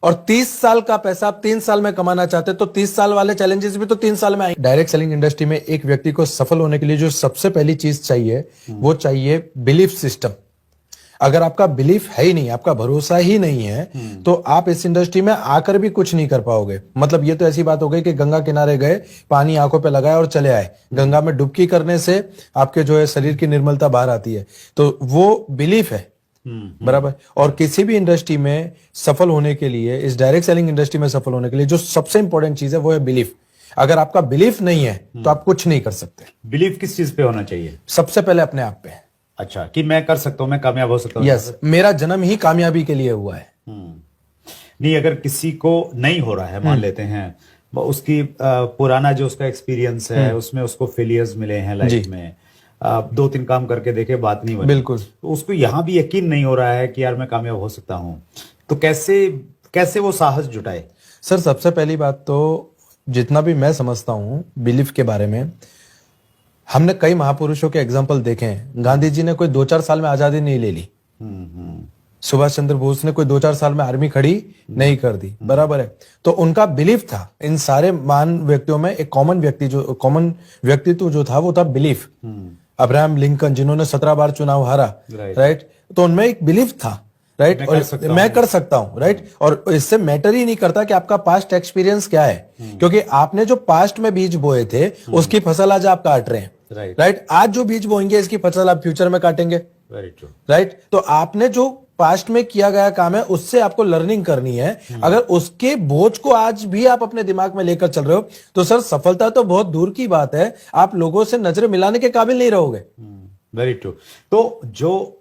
और 30 साल का पैसा आप 3 साल में कमाना चाहते हैं तो 30 साल वाले चैलेंजेस भी तो 3 साल में आएंगे। डायरेक्ट सेलिंग इंडस्ट्री में एक व्यक्ति को सफल होने के लिए जो सबसे पहली चीज चाहिए वो चाहिए बिलीफ सिस्टम। अगर आपका बिलीफ है ही नहीं, आपका भरोसा ही नहीं है, तो आप इस इंडस्ट्री में आकर भी कुछ नहीं कर पाओगे। मतलब ये तो ऐसी बात हो गई कि गंगा किनारे गए, पानी आंखों पे लगाया और चले आए। गंगा में डुबकी करने से आपके जो है शरीर की निर्मलता बाहर आती है, तो वो बिलीफ है। बराबर। और किसी भी इंडस्ट्री में सफल होने के लिए, इस डायरेक्ट सेलिंग इंडस्ट्री में सफल होने के लिए जो सबसे इंपॉर्टेंट चीज है वो है बिलीफ। अगर आपका बिलीफ नहीं है तो आप कुछ नहीं कर सकते। बिलीव किस चीज पे होना चाहिए? सबसे पहले अपने आप पे। अच्छा, कि मैं कर सकता हूं, मैं कामयाब हो सकता हूं। यस, मेरा जन्म ही कामयाबी के लिए हुआ है। नहीं, अगर किसी को नहीं हो रहा है, मान लेते हैं उसकी पुराना जो उसका एक्सपीरियंस है उसमें उसको फेलियर्स मिले हैं लाइफ में, 2-3 काम करके देखे, बात नहीं बनी, बिल्कुल, तो उसको यहां भी यकीन नहीं हो रहा है कि यार मैं कामयाब हो सकता हूं, तो कैसे वो साहस जुटाए? सर सबसे पहली बात तो जितना भी मैं समझता हूं बिलीफ के बारे में, हमने कई महापुरुषों के एग्जाम्पल देखे हैं। गांधी जी ने कोई 2-4 साल में आजादी नहीं ले ली। सुभाष चंद्र बोस ने कोई 2-4 साल में आर्मी खड़ी नहीं कर दी। बराबर है। तो उनका बिलीफ था। इन सारे महान व्यक्तियों में एक कॉमन व्यक्तित्व जो था वो था बिलीफ। अब्राहम लिंकन जिन्होंने 17 बार चुनाव हारा, राइट, तो उनमें एक बिलीफ था, राइट, और मैं कर सकता हूं, राइट। और इससे मैटर ही नहीं करता कि आपका पास्ट एक्सपीरियंस क्या है, क्योंकि आपने जो पास्ट में बीज बोए थे उसकी फसल आज आप काट रहे हैं, राइट। आज जो बीज बोएंगे इसकी फसल आप फ्यूचर में काटेंगे, राइट। तो आपने जो पास्ट में किया गया काम है उससे आपको लर्निंग करनी है। अगर उसके बोझ को आज भी आप अपने दिमाग में लेकर चल रहे हो तो सर सफलता तो बहुत दूर की बात है, आप लोगों से नजर मिलाने के काबिल नहीं रहोगे। Very true. तो जो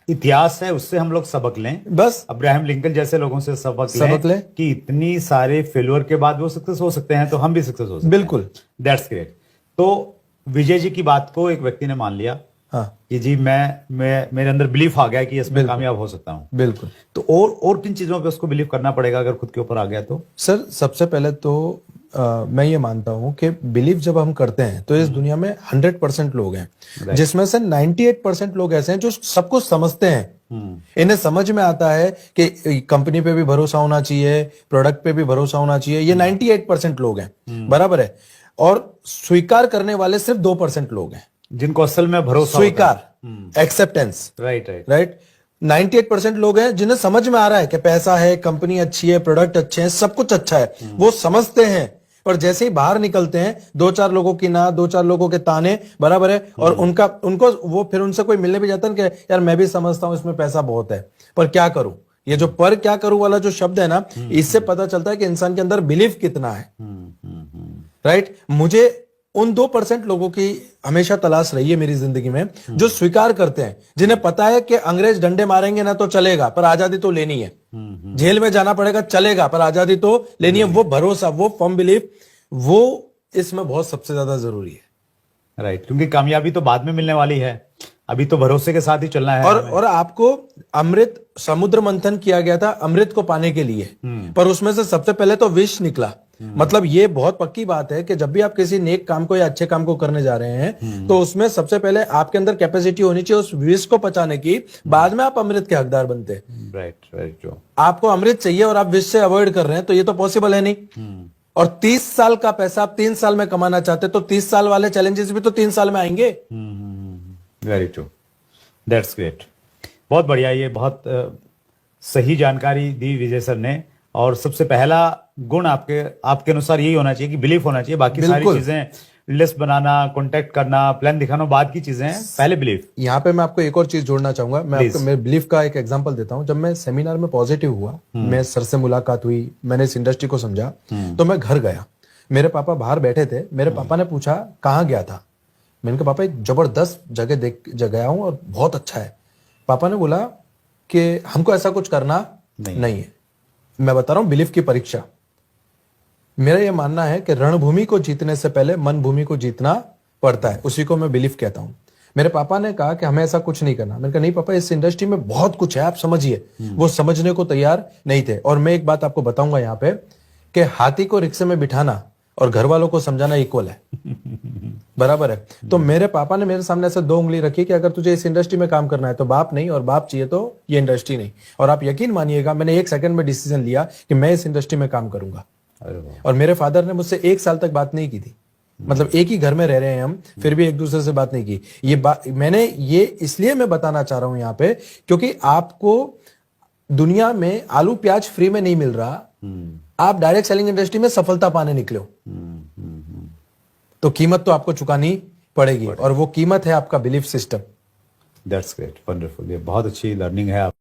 इतिहास है उससे हम लोग सबक लें, बस अब्राहम लिंकन जैसे लोगों से सबक लें कि इतनी सारे फेलियर के बाद वो सक्सेस हो सकते हैं, तो हम भी सक्सेस हो सकते हैं। बिल्कुल, दैट्स ग्रेट। तो विजय जी की बात को एक व्यक्ति ने मान लिया, हाँ, कि जी मैं मेरे अंदर बिलीफ आ गया कि इसमें कामयाब हो सकता हूं। बिल्कुल। तो और किन चीजों पे उसको बिलीव करना पड़ेगा अगर खुद के ऊपर आ गया तो? सर सबसे पहले तो मैं ये मानता हूं कि बिलीव जब हम करते हैं तो इस दुनिया में 100% लोग हैं, जिसमें से 98% लोग ऐसे हैं जो सब कुछ समझते हैं। इन्हें समझ में आता है कि कंपनी पे भी भरोसा होना चाहिए, प्रोडक्ट पे भी भरोसा होना चाहिए। ये 98% लोग हैं, बराबर है। और स्वीकार करने वाले सिर्फ 2% लोग हैं जिनको असल में भरोसा, स्वीकार, एक्सेप्टेंस, राइट। 98% लोग हैं जिन्हें समझ में आ रहा है कि पैसा है, कंपनी अच्छी है, प्रोडक्ट अच्छे हैं, सब कुछ अच्छा है, वो समझते हैं। पर जैसे ही बाहर निकलते हैं 2-4 लोगों की ना, 2-4 लोगों के ताने, बराबर है, और उनको वो फिर उनसे कोई मिलने भी जाता है कि यार मैं भी समझता हूं इसमें पैसा बहुत है पर क्या करूं। ये जो पर क्या करूं वाला जो शब्द है ना, इससे पता चलता है कि इंसान के अंदर बिलीफ कितना है, राइट। मुझे उन 2% लोगों की हमेशा तलाश रही है मेरी जिंदगी में जो स्वीकार करते हैं, जिन्हें पता है कि अंग्रेज डंडे मारेंगे ना तो चलेगा पर आजादी तो लेनी है, जेल में जाना पड़ेगा चलेगा पर आजादी तो लेनी है। वो भरोसा, वो फर्म बिलीफ, वो इसमें बहुत सबसे ज्यादा जरूरी है, राइट। क्योंकि कामयाबी तो बाद में मिलने वाली है, अभी तो भरोसे के साथ ही चलना है। और आपको अमृत, समुद्र मंथन किया गया था अमृत को पाने के लिए, पर उसमें से सबसे पहले तो विष निकला। मतलब ये बहुत पक्की बात है कि जब भी आप किसी नेक काम को या अच्छे काम को करने जा रहे हैं तो उसमें सबसे पहले आपके अंदर कैपेसिटी होनी चाहिए उस विष को पचाने की, बाद में आप अमृत के हकदार बनते हैं। राइट। आपको अमृत चाहिए और आप विष से अवॉइड कर रहे हैं तो ये तो पॉसिबल है नहीं। और 30 साल का पैसा आप 3 साल में कमाना चाहते तो 30 साल वाले चैलेंजेस भी तो 3 साल में आएंगे। Very true, that's great. बहुत बढ़िया, ये बहुत सही जानकारी दी विजय सर ने। और सबसे पहला गुण आपके अनुसार यही होना चाहिए कि बिलीफ होना चाहिए। बाकी सारी चीजें, लिस्ट बनाना, कांटेक्ट करना, प्लान दिखाना बाद की चीजें हैं, पहले बिलीफ। यहाँ पे मैं आपको एक और चीज जोड़ना चाहूंगा। मैं आपको मेरे बिलीफ का एक एग्जांपल देता हूँ। जब मैं सेमिनार में पॉजिटिव हुआ, मैं सर से मुलाकात हुई, मैंने इस इंडस्ट्री को समझा, तो मैं घर गया। मेरे पापा बाहर बैठे थे। मेरे पापा ने पूछा कहाँ गया था। मैंने कहा पापा एक जबरदस्त जगह गया हूँ और बहुत अच्छा है। पापा ने बोला कि हमको ऐसा कुछ करना नहीं है। मैं बता रहा हूं बिलीफ की परीक्षा। मेरा यह मानना है कि रणभूमि को जीतने से पहले मन भूमि को जीतना पड़ता है, उसी को मैं बिलीफ कहता हूं। मेरे पापा ने कहा कि हमें ऐसा कुछ नहीं करना। मैंने कहा नहीं पापा, इस इंडस्ट्री में बहुत कुछ है, आप समझिए। वो समझने को तैयार नहीं थे। और मैं एक बात आपको बताऊंगा यहाँ पे कि हाथी को रिक्शे में बिठाना और घर वालों को समझाना इक्वल है। बराबर है। तो मेरे पापा ने मेरे सामने ऐसे 2 उंगली रखी कि अगर तुझे इस इंडस्ट्री में काम करना है तो बाप नहीं, और बाप चाहिए तो ये इंडस्ट्री नहीं। और आप यकीन मानिएगा, मैंने 1 सेकंड में डिसीजन लिया कि मैं इस इंडस्ट्री में काम करूंगा। अरे वाह। और मेरे फादर ने मुझसे 1 साल तक बात नहीं की थी। मतलब एक ही घर में रह रहे हैं हम, फिर भी एक दूसरे से बात नहीं की। ये बात मैंने ये इसलिए मैं बताना चाह रहा हूं यहाँ पे, क्योंकि आपको दुनिया में आलू प्याज फ्री में नहीं मिल रहा। आप डायरेक्ट सेलिंग इंडस्ट्री में सफलता पाने निकले हो, तो कीमत तो आपको चुकानी पड़ेगी, और वो कीमत है आपका belief system. That's great, wonderful. ये बहुत अच्छी लर्निंग है आप